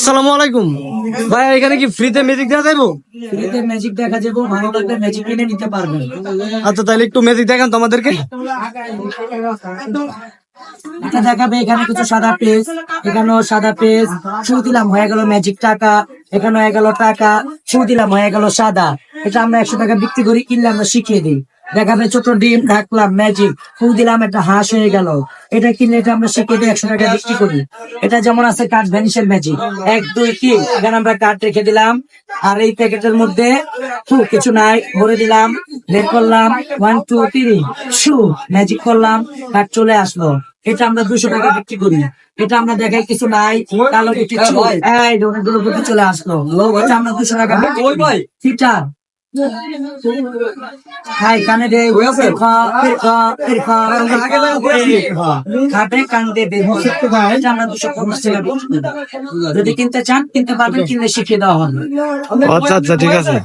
আসসালামু আলাইকুম ভাই, এখানে কি ফ্রিতে ম্যাজিক দেখা যাবো? ফ্রিতে ম্যাজিক দেখা যাবো, ভালো লাগলে ম্যাজিক কিনে নিতে পারবেন। আচ্ছা, তাহলে একটু ম্যাজিক দেখান তো আমাদেরকে। এটা দেখাবে, এখানে কিছু সাদা পেজ, এখানেও সাদা পেজ, শু দিলাম হয়ে গেল ম্যাজিক টাকা, এখানে হয়ে গেল টাকা, শু দিলাম হয়ে গেল সাদা। এটা আমরা 100 টাকা বিক্রি করি, কিনলে আমরা শিখিয়ে দিই। দেখাবে ছোট ডিম ঢাকলাম ম্যাজিক, ফু দিলাম একটা হাঁস হয়ে গেল। এটা কিনলে এটা আমরা শিখিয়ে দিই, 100 টাকা বিক্রি করি। এটা যেমন আছে কার্ড ভ্যানিশের ম্যাজিক 1 2 3, এখানে আমরা কার্ড রেখে দিলাম। আর এই প্যাকেটের মধ্যে কিছু নাই, ভরে দিলাম, বের করলাম 1 2 3 শু ম্যাজিক করলাম, কার্ড চলে আসলো। এটা আমরা 200 টাকা বিক্রি করি। এটা আমরা দেখাই কিছু নাই, কালো কিছু এই ডোনার চলে আসলো। এটা আমরা 200 টাকা বিক্রি করি। এটা হাই কানে দে খাটে কান দে এটা আমরা 250 টাকা বিক্রি করি। যদি কিনতে চান কিনতে পারবেন, কিনলে শিখিয়ে দেওয়া হবে। আচ্ছা আচ্ছা, ঠিক আছে।